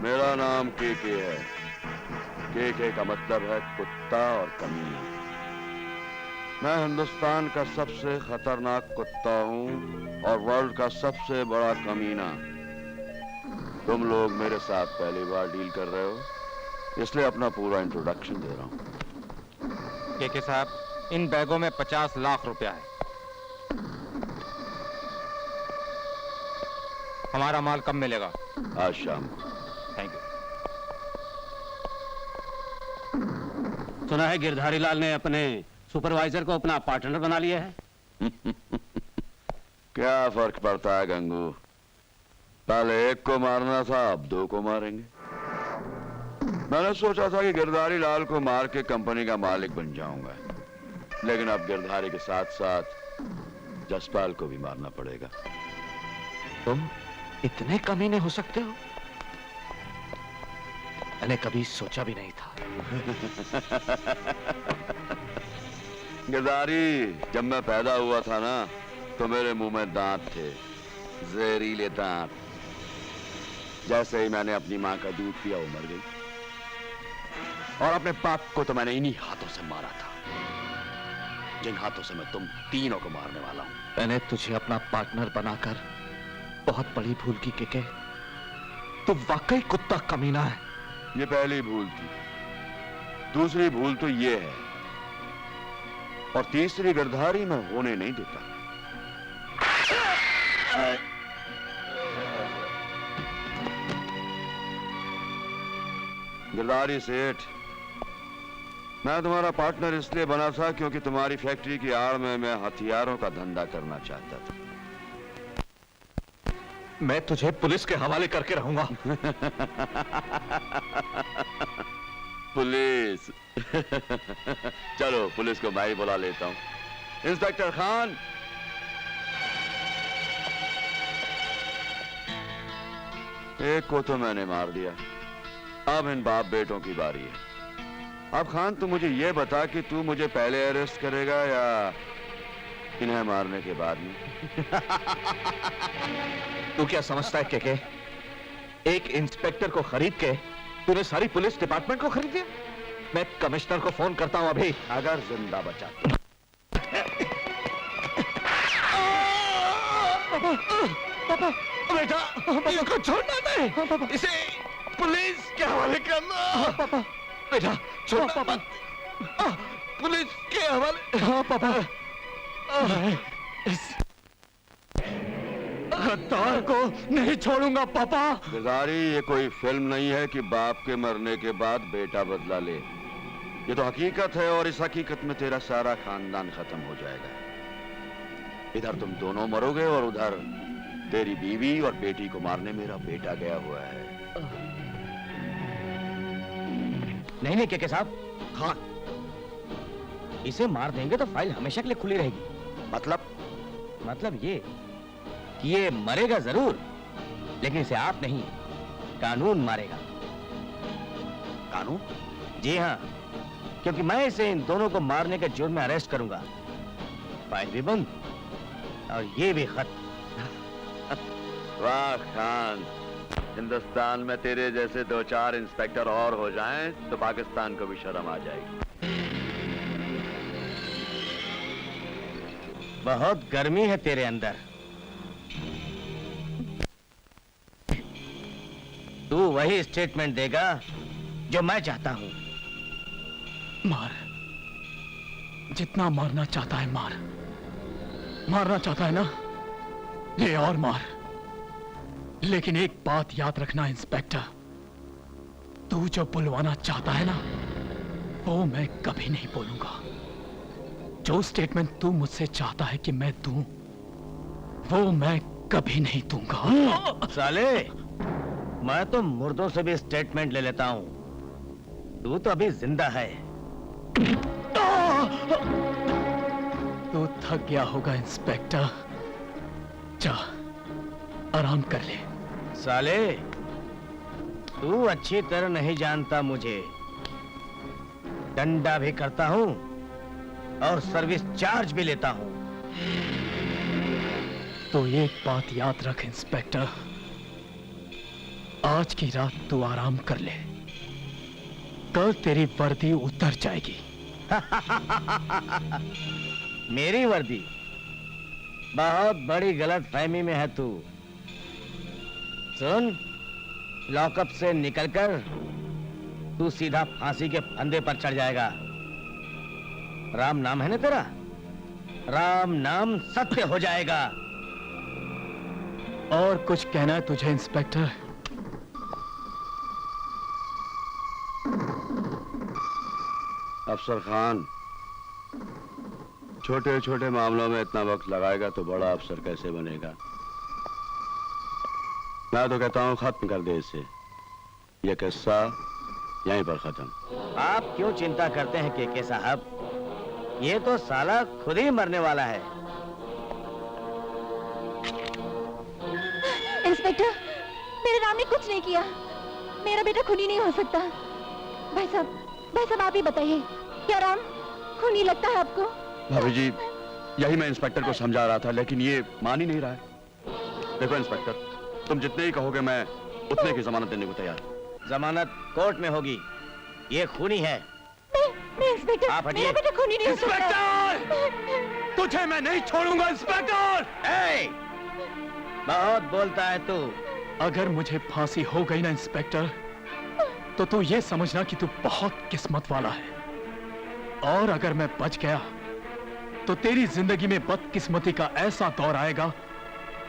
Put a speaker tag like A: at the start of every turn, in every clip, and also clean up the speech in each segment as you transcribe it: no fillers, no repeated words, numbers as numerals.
A: मेरा नाम केके है। केके का मतलब है कुत्ता और कमीना। मैं हिंदुस्तान का सबसे खतरनाक कुत्ता हूँ और वर्ल्ड का सबसे बड़ा कमीना। तुम लोग मेरे साथ पहली बार डील कर रहे हो, इसलिए अपना पूरा इंट्रोडक्शन दे रहा हूँ।
B: केके साहब, इन बैगों में 50 लाख रुपया है। हमारा माल कब मिलेगा?
A: आज शाम को।
B: Thank you.
C: सुना है गिरधारी लाल ने अपने सुपरवाइजर को अपना पार्टनर बना लिया है।
A: क्या फर्क पड़ता है गंगू, पहले एक को मारना था, अब दो को मारेंगे। मैंने सोचा था कि गिरधारी लाल को मार के कंपनी का मालिक बन जाऊंगा, लेकिन अब गिरधारी के साथ साथ जसपाल को भी मारना पड़ेगा।
D: तुम इतने कमीने हो सकते हो? मैंने कभी सोचा भी नहीं था।
A: गिरधारी, जब मैं पैदा हुआ था ना, तो मेरे मुंह में दांत थे, जहरीले दांत। जैसे ही मैंने अपनी मां का दूध पिया, वो मर गई। और अपने बाप को तो मैंने इन्हीं हाथों से मारा था, जिन हाथों से मैं तुम तीनों को मारने वाला हूं।
D: मैंने तुझे अपना पार्टनर बनाकर बहुत बड़ी भूल की केके। तू वाकई कुत्ता कमीना है।
A: ये पहली भूल थी। दूसरी भूल तो ये है, और तीसरी गिरधारी मैं होने नहीं देता। गिरधारी सेठ, मैं तुम्हारा पार्टनर इसलिए बना था क्योंकि तुम्हारी फैक्ट्री की आड़ में मैं हथियारों का धंधा करना चाहता था।
D: मैं तुझे पुलिस के हवाले करके रहूंगा।
A: पुलिस? चलो, पुलिस को मैं ही बुला लेता हूं। इंस्पेक्टर खान, एक को तो मैंने मार दिया, अब इन बाप बेटों की बारी है। अब खान, तू मुझे ये बता कि तू मुझे पहले अरेस्ट करेगा या इन्हें मारने के बाद में?
D: तू क्या समझता है केके? एक इंस्पेक्टर को खरीद के तूने सारी पुलिस डिपार्टमेंट को खरीद दिया? मैं कमिश्नर को फोन करता हूं अभी,
A: अगर जिंदा बचा।
D: पापा, बेटा, इसको छोड़ना नहीं, इसे पुलिस के हवाले करना। पापा, बेटा, छोड़ना मत। पुलिस के हवाले। हाँ पापा, इस गद्दार को नहीं छोड़ूंगा पापा।
A: गिरधारी, ये कोई फिल्म नहीं है कि बाप के मरने के बाद बेटा बदला ले। ये तो हकीकत है, और इस हकीकत में तेरा सारा खानदान खत्म हो जाएगा। इधर तुम दोनों मरोगे और उधर तेरी बीवी और बेटी को मारने मेरा बेटा गया हुआ है।
C: नहीं नहीं केके साहब, खान, इसे मार देंगे तो फाइल हमेशा के लिए खुली रहेगी। मतलब ये कि ये मरेगा जरूर, लेकिन इसे आप नहीं, कानून मारेगा।
A: कानून?
C: जी हाँ, क्योंकि मैं इसे इन दोनों को मारने के जुर्म में अरेस्ट करूंगा। फाइल भी बंद और ये भी खत्म।
A: वाह खान, हिंदुस्तान में तेरे जैसे 2-4 इंस्पेक्टर और हो जाएं तो पाकिस्तान को भी शर्म आ जाएगी।
C: बहुत गर्मी है तेरे अंदर। तू वही स्टेटमेंट देगा जो मैं चाहता हूं।
E: मार, जितना मारना चाहता है मार। मारना चाहता है ना, ले और मार। लेकिन एक बात याद रखना इंस्पेक्टर, तू जो बुलवाना चाहता है ना, वो मैं कभी नहीं बोलूंगा। जो स्टेटमेंट तू मुझसे चाहता है कि मैं दूं, वो मैं कभी नहीं दूंगा।
C: साले, मैं तो मुर्दों से भी स्टेटमेंट ले लेता हूं। तू तो अभी जिंदा है।
E: तू थक गया होगा इंस्पेक्टर, जा आराम कर ले।
C: साले, तू अच्छी तरह नहीं जानता मुझे। डंडा भी करता हूं और सर्विस चार्ज भी लेता हूं।
E: तो एक बात याद रख इंस्पेक्टर, आज की रात तू आराम कर ले, कल तेरी वर्दी उतर जाएगी।
C: मेरी वर्दी? बहुत बड़ी गलत फहमी में है तू। सुन, लॉकअप से निकलकर तू सीधा फांसी के फंदे पर चढ़ जाएगा। राम नाम है ना तेरा? राम नाम सत्य हो जाएगा।
E: और कुछ कहना है तुझे इंस्पेक्टर?
A: अफसर खान, छोटे छोटे मामलों में इतना वक्त लगाएगा तो बड़ा अफसर कैसे बनेगा? मैं तो कहता हूं खत्म कर दे इसे। ये किस्सा यहीं पर खत्म।
C: आप क्यों चिंता करते हैं केके साहब? ये तो साला खुद ही मरने वाला है।
F: इंस्पेक्टर, मेरे राम ने कुछ नहीं किया। मेरा बेटा खूनी नहीं हो सकता। भाई साहब आप ही बताइए, क्या राम खूनी लगता है आपको?
A: भाभी जी, यही मैं इंस्पेक्टर को समझा रहा था, लेकिन ये मान ही नहीं रहा है। देखो इंस्पेक्टर, तुम जितने ही कहोगे मैं उतने की जमानत देने को तैयार हूं।
C: जमानत कोर्ट में होगी। ये खूनी है।
F: नहीं इंस्पेक्टर,
C: आप हटिए।
F: मेरा बेटा खूनी नहीं हो सकता।
E: इंस्पेक्टर, तुझे मैं नहीं छोड़ूंगा इंस्पेक्टर।
C: ए! बहुत बोलता है तू।
E: अगर मुझे फांसी हो गई ना इंस्पेक्टर, तो तू ये समझना कि तू बहुत किस्मत वाला है। और अगर मैं बच गया तो तेरी जिंदगी में बदकिस्मती का ऐसा दौर आएगा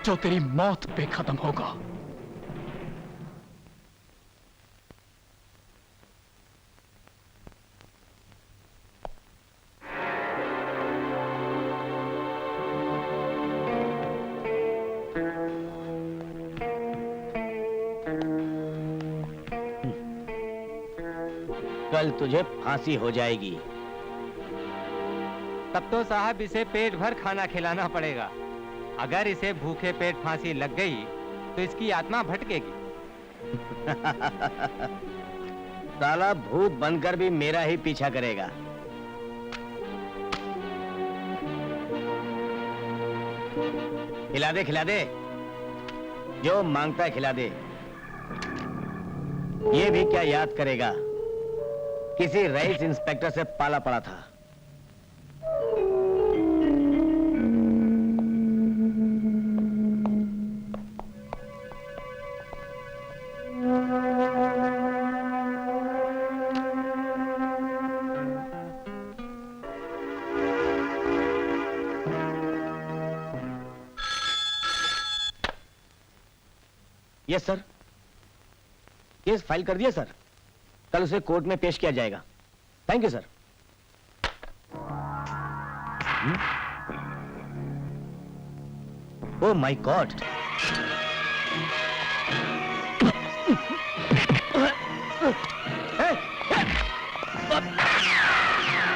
E: जो तेरी मौत पे खत्म होगा।
C: कल तुझे फांसी हो जाएगी।
B: तब तो साहब इसे पेट भर खाना खिलाना पड़ेगा। अगर इसे भूखे पेट फांसी लग गई तो इसकी आत्मा भटकेगी।
C: साला भूत बनकर भी मेरा ही पीछा करेगा। खिला दे, जो मांगता है खिला दे। ये भी क्या याद करेगा, किसी रईस इंस्पेक्टर से पाला पड़ा था। यस सर, केस फाइल कर दिया सर। कल उसे कोर्ट में पेश किया जाएगा। Thank you sir. Oh my God,